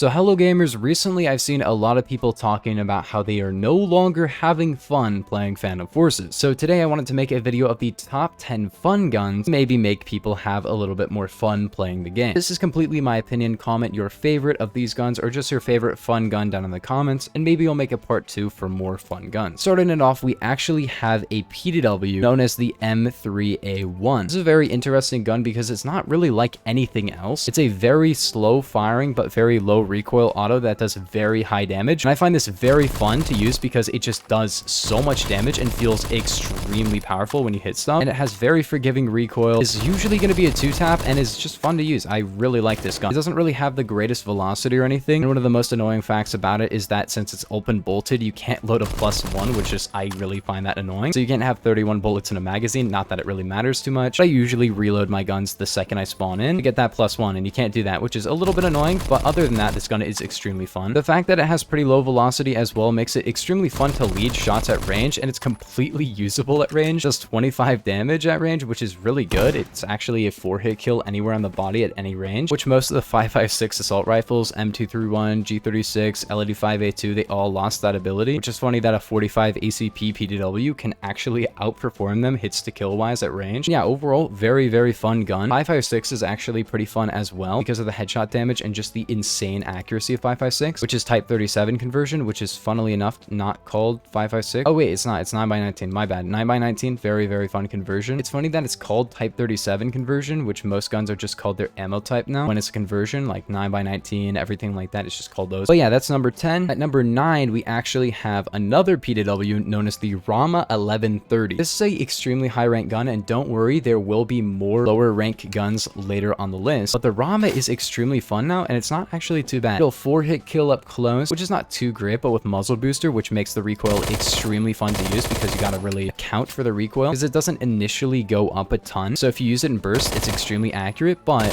So hello gamers, recently I've seen a lot of people talking about how they are no longer having fun playing Phantom Forces. So today I wanted to make a video of the top 10 fun guns, maybe make people have a little bit more fun playing the game. This is completely my opinion. Comment your favorite of these guns or just your favorite fun gun down in the comments, and maybe I'll make a part 2 for more fun guns. Starting it off, we actually have a PDW known as the M3A1. This is a very interesting gun because it's not really like anything else. It's a very slow firing but very low recoil auto that does very high damage, and I find this very fun to use because it just does so much damage and feels extremely powerful when you hit stuff, and it has very forgiving recoil. It's usually going to be a 2-tap and is just fun to use. I really like this gun. It doesn't really have the greatest velocity or anything, and one of the most annoying facts about it is that since it's open bolted, you can't load a +1, which is, I really find that annoying. So you can't have 31 bullets in a magazine. Not that it really matters too much. I usually reload my guns the second I spawn in to get that +1, and you can't do that, which is a little bit annoying, but other than that, this gun is extremely fun. The fact that it has pretty low velocity as well makes it extremely fun to lead shots at range, and it's completely usable at range. Just 25 damage at range, which is really good. It's actually a 4-hit kill anywhere on the body at any range, which most of the 5.56 assault rifles, M231, G36, LED5A2, they all lost that ability, which is funny that a 45 ACP PDW can actually outperform them hits to kill wise at range. Yeah, overall, very, very fun gun. 5.56 is actually pretty fun as well because of the headshot damage and just the insane accuracy of 5.56, which is type 37 conversion, which is funnily enough not called 5.56. Oh wait, it's not. It's 9x19. My bad. 9x19, very, very fun conversion. It's funny that it's called type 37 conversion, which most guns are just called their ammo type now. When it's a conversion, like 9x19, everything like that, it's just called those. But yeah, that's number 10. At number 9, we actually have another PDW known as the Rama 1130. This is a extremely high rank gun, and don't worry, there will be more lower rank guns later on the list. But the Rama is extremely fun now, and it's not actually too bad. It'll 4-hit kill up close, which is not too great, but with muzzle booster, which makes the recoil extremely fun to use because you gotta really account for the recoil because it doesn't initially go up a ton. So if you use it in burst, it's extremely accurate, but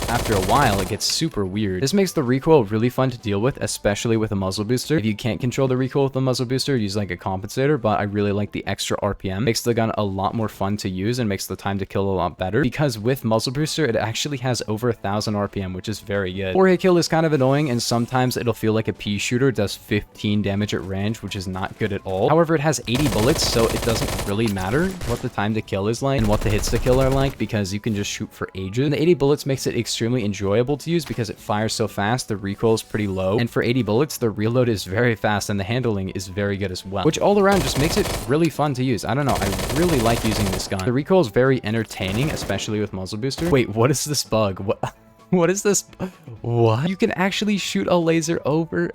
after a while, it gets super weird. This makes the recoil really fun to deal with, especially with a muzzle booster. If you can't control the recoil with a muzzle booster, use like a compensator, but I really like the extra RPM. Makes the gun a lot more fun to use and makes the time to kill a lot better because with muzzle booster, it actually has over 1,000 RPM, which is very good. 4-hit kill is kind of annoying, and sometimes it'll feel like a pea shooter. It does 15 damage at range, which is not good at all. However, it has 80 bullets, so it doesn't really matter what the time to kill is like and what the hits to kill are like because you can just shoot for ages. And the 80 bullets makes it extremely enjoyable to use because it fires so fast, the recoil is pretty low, and for 80 bullets, the reload is very fast and the handling is very good as well, which all around just makes it really fun to use. I don't know, I really like using this gun. The recoil is very entertaining, especially with muzzle booster. Wait, what is this bug? What is this? What? You can actually shoot a laser over?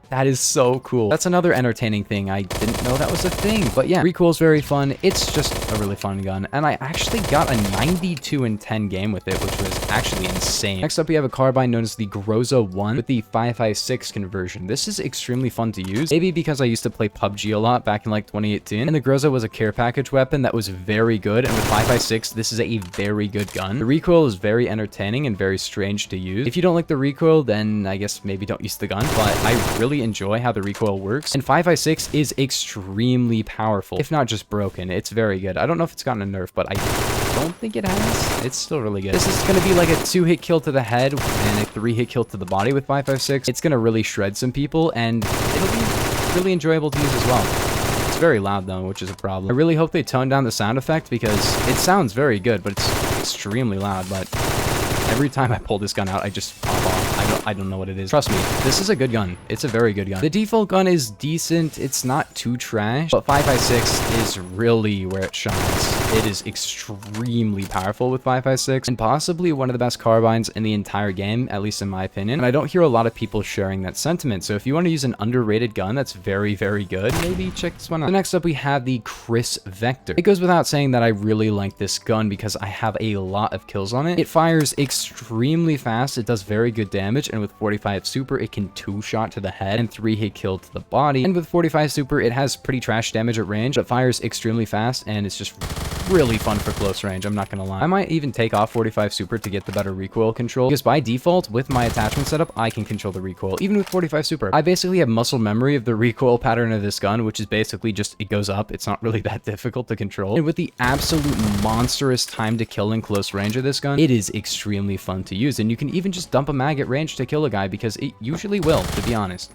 That is so cool. That's another entertaining thing. I didn't know that was a thing. But yeah, recoil is very fun. It's just a really fun gun. And I actually got a 92-10 game with it, which was actually insane. Next up, we have a carbine known as the Groza 1 with the 5.56 conversion. This is extremely fun to use. Maybe because I used to play PUBG a lot back in like 2018. And the Groza was a care package weapon that was very good. And with 5.56, this is a very good gun. The recoil is very entertaining and very strange to use. If you don't like the recoil, then I guess maybe don't use the gun. But I really enjoy how the recoil works, and 5.56 is extremely powerful, if not just broken. It's very good. I don't know if it's gotten a nerf, but I don't think it has. It's still really good. This is going to be like a 2-hit kill to the head and a 3-hit kill to the body with 5.56. It's going to really shred some people, and it'll be really enjoyable to use as well. It's very loud though, which is a problem. I really hope they tone down the sound effect because it sounds very good, but it's extremely loud. But every time I pull this gun out, I just pop off. I don't know what it is. Trust me, this is a good gun. It's a very good gun. The default gun is decent. It's not too trash, but 5.56 is really where it shines. It is extremely powerful with 5.56 and possibly one of the best carbines in the entire game, at least in my opinion. And I don't hear a lot of people sharing that sentiment. So if you want to use an underrated gun that's very, very good, maybe check this one out. So next up, we have the Chris Vector. It goes without saying that I really like this gun because I have a lot of kills on it. It fires extremely fast. It does very good damage, and with 45 super, it can 2-shot to the head and 3-hit kill to the body. And with 45 super, it has pretty trash damage at range, but fires extremely fast, and it's just really fun for close range, I'm not gonna lie. I might even take off 45 Super to get the better recoil control, because by default, with my attachment setup, I can control the recoil, even with 45 Super. I basically have muscle memory of the recoil pattern of this gun, which is basically just, it goes up. It's not really that difficult to control. And with the absolute monstrous time to kill in close range of this gun, it is extremely fun to use. And you can even just dump a mag at range to kill a guy, because it usually will, to be honest.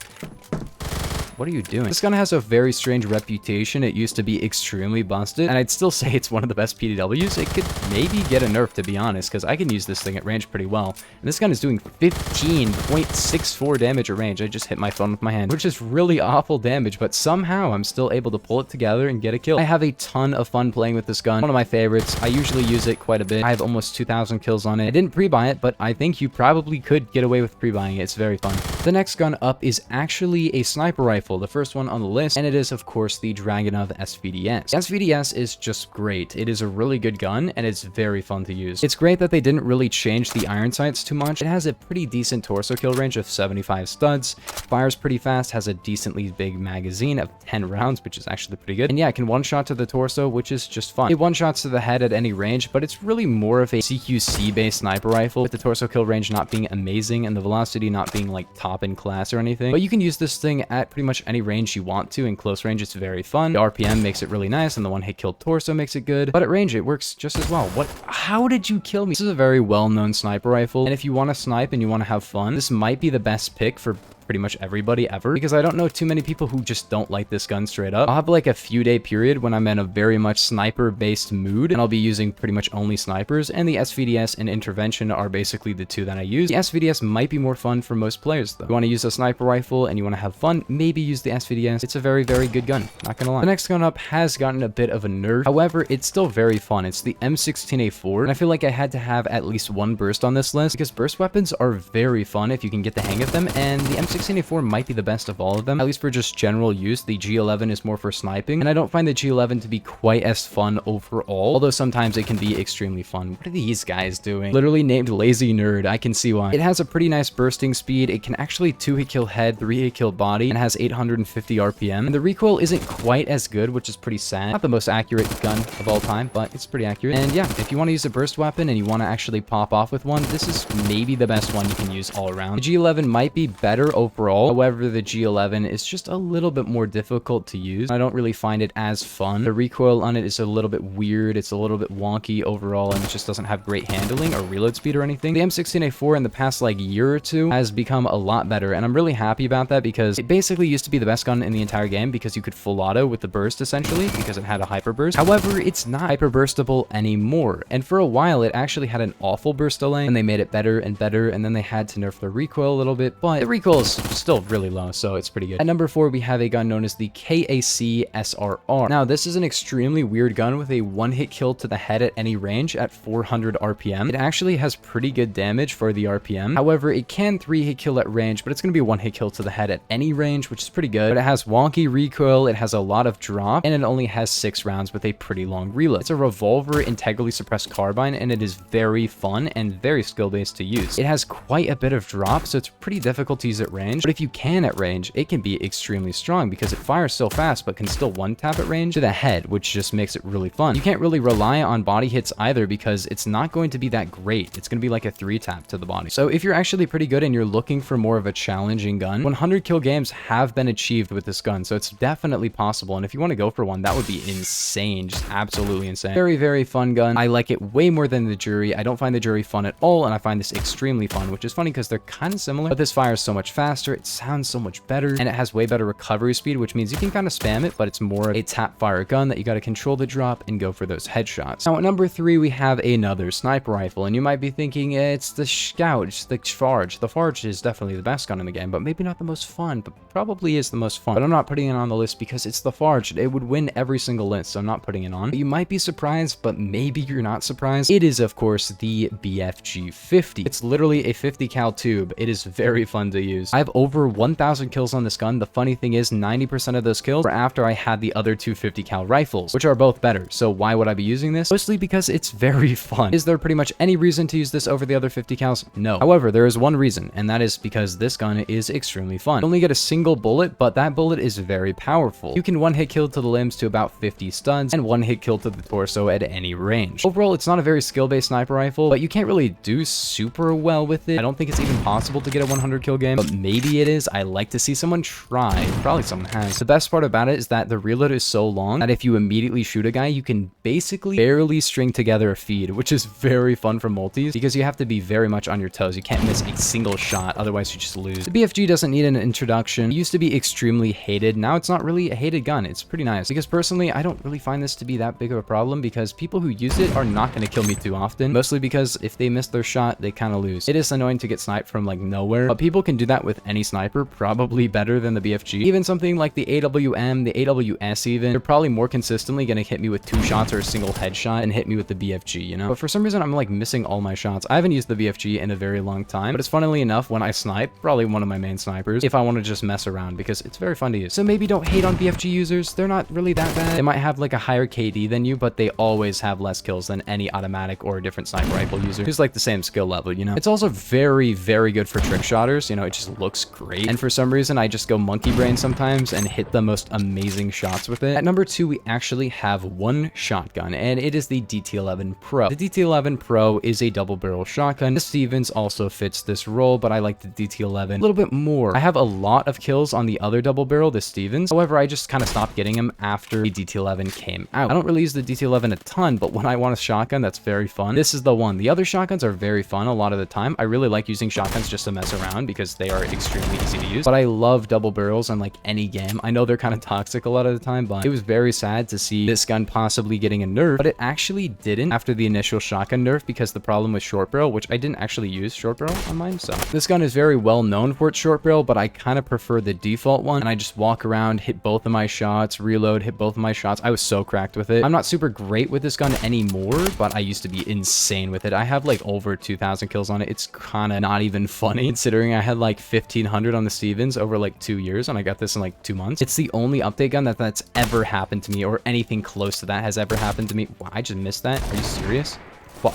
What are you doing? This gun has a very strange reputation. It used to be extremely busted, and I'd still say it's one of the best PDWs. It could maybe get a nerf, to be honest, because I can use this thing at range pretty well. And this gun is doing 15.64 damage at range. I just hit my phone with my hand, which is really awful damage, but somehow I'm still able to pull it together and get a kill. I have a ton of fun playing with this gun. One of my favorites. I usually use it quite a bit. I have almost 2,000 kills on it. I didn't pre-buy it, but I think you probably could get away with pre-buying it. It's very fun. The next gun up is actually a sniper rifle, the first one on the list, and it is, of course, the Dragunov SVDS. The SVDS is just great. It is a really good gun, and it's very fun to use. It's great that they didn't really change the iron sights too much. It has a pretty decent torso kill range of 75 studs, fires pretty fast, has a decently big magazine of 10 rounds, which is actually pretty good. And yeah, it can one-shot to the torso, which is just fun. It one-shots to the head at any range, but it's really more of a CQC-based sniper rifle, with the torso kill range not being amazing and the velocity not being like top in class or anything. But you can use this thing at pretty much any range you want to. In close range, it's very fun. The RPM makes it really nice, and the one-hit kill torso makes it good. But at range, it works just as well. What? How did you kill me? This is a very well-known sniper rifle, and if you want to snipe and you want to have fun, this might be the best pick for pretty much everybody ever, because I don't know too many people who just don't like this gun straight up. I'll have like a few day period when I'm in a very much sniper based mood, and I'll be using pretty much only snipers, and the SVDS and intervention are basically the two that I use. The SVDS might be more fun for most players though. If you want to use a sniper rifle and you want to have fun, maybe use the SVDS. It's a very, very good gun, not gonna lie. The next gun up has gotten a bit of a nerf. However, it's still very fun. It's the M16A4, and I feel like I had to have at least one burst on this list, because burst weapons are very fun if you can get the hang of them, and the M16A4 might be the best of all of them, at least for just general use. The G11 is more for sniping, and I don't find the G11 to be quite as fun overall, although sometimes it can be extremely fun. What are these guys doing? Literally named Lazy Nerd. I can see why. It has a pretty nice bursting speed. It can actually 2-hit kill head, 3-hit kill body, and has 850 RPM. And the recoil isn't quite as good, which is pretty sad. Not the most accurate gun of all time, but it's pretty accurate. And yeah, if you want to use a burst weapon and you want to actually pop off with one, this is maybe the best one you can use all around. The G11 might be better overall. However, the G11 is just a little bit more difficult to use. I don't really find it as fun. The recoil on it is a little bit weird. It's a little bit wonky overall, and it just doesn't have great handling or reload speed or anything. The M16A4 in the past like year or two has become a lot better, and I'm really happy about that, because it basically used to be the best gun in the entire game, because you could full auto with the burst essentially, because it had a hyper burst. However, it's not hyper burstable anymore, and for a while it actually had an awful burst delay, and they made it better and better, and then they had to nerf the recoil a little bit, but the recoil is still really low, so it's pretty good. At number 4, we have a gun known as the KBSR. Now, this is an extremely weird gun with a one-hit kill to the head at any range at 400 RPM. It actually has pretty good damage for the RPM. However, it can 3-hit kill at range, but it's going to be a one-hit kill to the head at any range, which is pretty good. But it has wonky recoil, it has a lot of drop, and it only has 6 rounds with a pretty long reload. It's a revolver integrally suppressed carbine, and it is very fun and very skill-based to use. It has quite a bit of drop, so it's pretty difficult to use at range, but if you can at range, it can be extremely strong, because it fires so fast but can still one-tap at range to the head, which just makes it really fun. You can't really rely on body hits either, because it's not going to be that great. It's going to be like a 3-tap to the body. So if you're actually pretty good and you're looking for more of a challenging gun, 100 kill games have been achieved with this gun, so it's definitely possible, and if you want to go for one, that would be insane. Just absolutely insane. Very, very fun gun. I like it way more than the Jury. I don't find the Jury fun at all, and I find this extremely fun, which is funny because they're kind of similar, but this fires so much faster, it sounds so much better, and it has way better recovery speed, which means you can kind of spam it, but it's more a tap fire gun that you got to control the drop and go for those headshots. Now at number 3, we have another sniper rifle, and you might be thinking it's the Scout, the Farge. The Farge is definitely the best gun in the game, but maybe not the most fun, but probably is the most fun. But I'm not putting it on the list because it's the Farge. It would win every single list, so I'm not putting it on. But you might be surprised, but maybe you're not surprised. It is, of course, the BFG 50. It's literally a 50 cal tube. It is very fun to use. I have over 1,000 kills on this gun. The funny thing is 90% of those kills were after I had the other two 50 cal rifles, which are both better. So why would I be using this? Mostly because it's very fun. Is there pretty much any reason to use this over the other 50 cals? No. However, there is one reason, and that is because this gun is extremely fun. You only get a single bullet, but that bullet is very powerful. You can one-hit kill to the limbs to about 50 stuns, and one-hit kill to the torso at any range. Overall, it's not a very skill-based sniper rifle, but you can't really do super well with it. I don't think it's even possible to get a 100 kill game, but maybe it is. I like to see someone try. Probably someone has. The best part about it is that the reload is so long that if you immediately shoot a guy, you can basically barely string together a feed, which is very fun for multis because you have to be very much on your toes. You can't miss a single shot, otherwise you just lose. The BFG doesn't need an introduction. It used to be extremely hated. Now it's not really a hated gun. It's pretty nice because personally, I don't really find this to be that big of a problem because people who use it are not going to kill me too often, mostly because if they miss their shot, they kind of lose. It is annoying to get sniped from like nowhere, but people can do that with any sniper, probably better than the BFG. Even something like the AWM, the AWS even, they're probably more consistently going to hit me with 2 shots or a single headshot and hit me with the BFG, you know? But for some reason, I'm like missing all my shots. I haven't used the BFG in a very long time, but it's funnily enough when I snipe, probably one of my main snipers, if I want to just mess around because it's very fun to use. So maybe don't hate on BFG users. They're not really that bad. They might have like a higher KD than you, but they always have less kills than any automatic or different sniper rifle user who's like the same skill level, you know? It's also very, very good for trick shotters. You know, it just looks great. And for some reason, I just go monkey brain sometimes and hit the most amazing shots with it. At number 2, we actually have one shotgun, and it is the DT11 Pro. The DT11 Pro is a double barrel shotgun. The Stevens also fits this role, but I like the DT11 a little bit more. I have a lot of kills on the other double barrel, the Stevens. However, I just kind of stopped getting them after the DT11 came out. I don't really use the DT11 a ton, but when I want a shotgun that's very fun, this is the one. The other shotguns are very fun a lot of the time. I really like using shotguns just to mess around because they are extremely easy to use, but I love double barrels on like any game. I know they're kind of toxic a lot of the time, but it was very sad to see this gun possibly getting a nerf, but it actually didn't after the initial shotgun nerf because the problem with short barrel, which I didn't actually use short barrel on mine. So this gun is very well known for its short barrel, but I kind of prefer the default one. And I just walk around, hit both of my shots, reload, hit both of my shots. I was so cracked with it. I'm not super great with this gun anymore, but I used to be insane with it. I have like over 2,000 kills on it. It's kind of not even funny considering I had like 1,500 on the Stevens over like 2 years and I got this in like 2 months. It's the only update gun that's ever happened to me, or anything close to that has ever happened to me. Wow, I just missed that. Are you serious? What?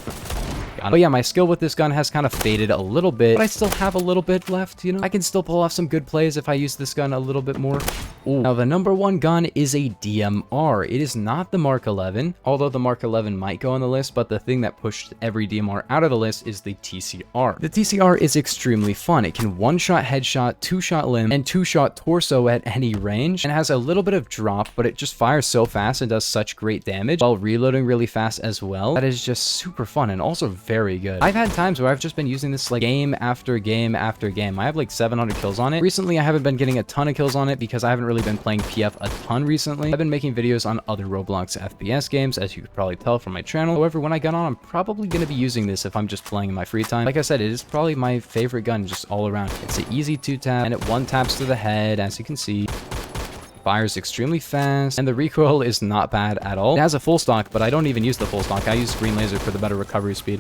But yeah, my skill with this gun has kind of faded a little bit, but I still have a little bit left, you know? I can still pull off some good plays if I use this gun a little bit more. Ooh. Now, the number 1 gun is a DMR. It is not the Mark 11, although the Mark 11 might go on the list, but the thing that pushed every DMR out of the list is the TCR. The TCR is extremely fun. It can 1-shot headshot, 2-shot limb, and 2-shot torso at any range, and has a little bit of drop, but it just fires so fast and does such great damage while reloading really fast as well. That is just super fun and also very good. I've had times where I've just been using this like game after game after game. I have like 700 kills on it. Recently, I haven't been getting a ton of kills on it because I haven't really been playing PF a ton recently. I've been making videos on other Roblox FPS games, as you could probably tell from my channel. However, when I get on, I'm probably going to be using this if I'm just playing in my free time. Like I said, it is probably my favorite gun just all around. It's an easy 2-tap and it 1-taps to the head, as you can see. Fires extremely fast, and the recoil is not bad at all. It has a full stock, but I don't even use the full stock. I use green laser for the better recovery speed.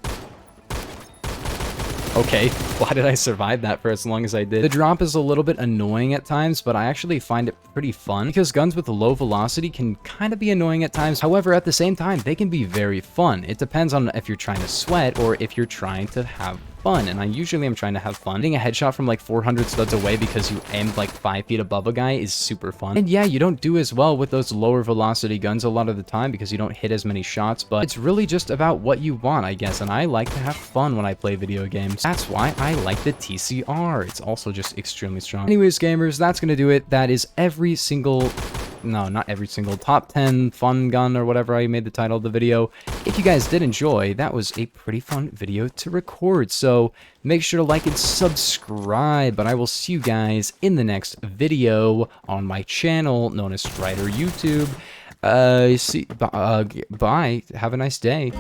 Okay, why did I survive that for as long as I did? The drop is a little bit annoying at times, but I actually find it pretty fun because guns with low velocity can kind of be annoying at times. However, at the same time, they can be very fun. It depends on if you're trying to sweat or if you're trying to have fun, and I usually am trying to have fun. Getting a headshot from like 400 studs away because you aimed like 5 feet above a guy is super fun. And yeah, you don't do as well with those lower velocity guns a lot of the time because you don't hit as many shots, but it's really just about what you want, I guess, and I like to have fun when I play video games. That's why I like the TCR. It's also just extremely strong. Anyways, gamers, that's gonna do it. That is every single... No, not every single top 10 fun gun or whatever I made the title of the video. If you guys did enjoy, that was a pretty fun video to record. So make sure to like and subscribe. But I will see you guys in the next video on my channel known as Strider YouTube. Bye. Have a nice day.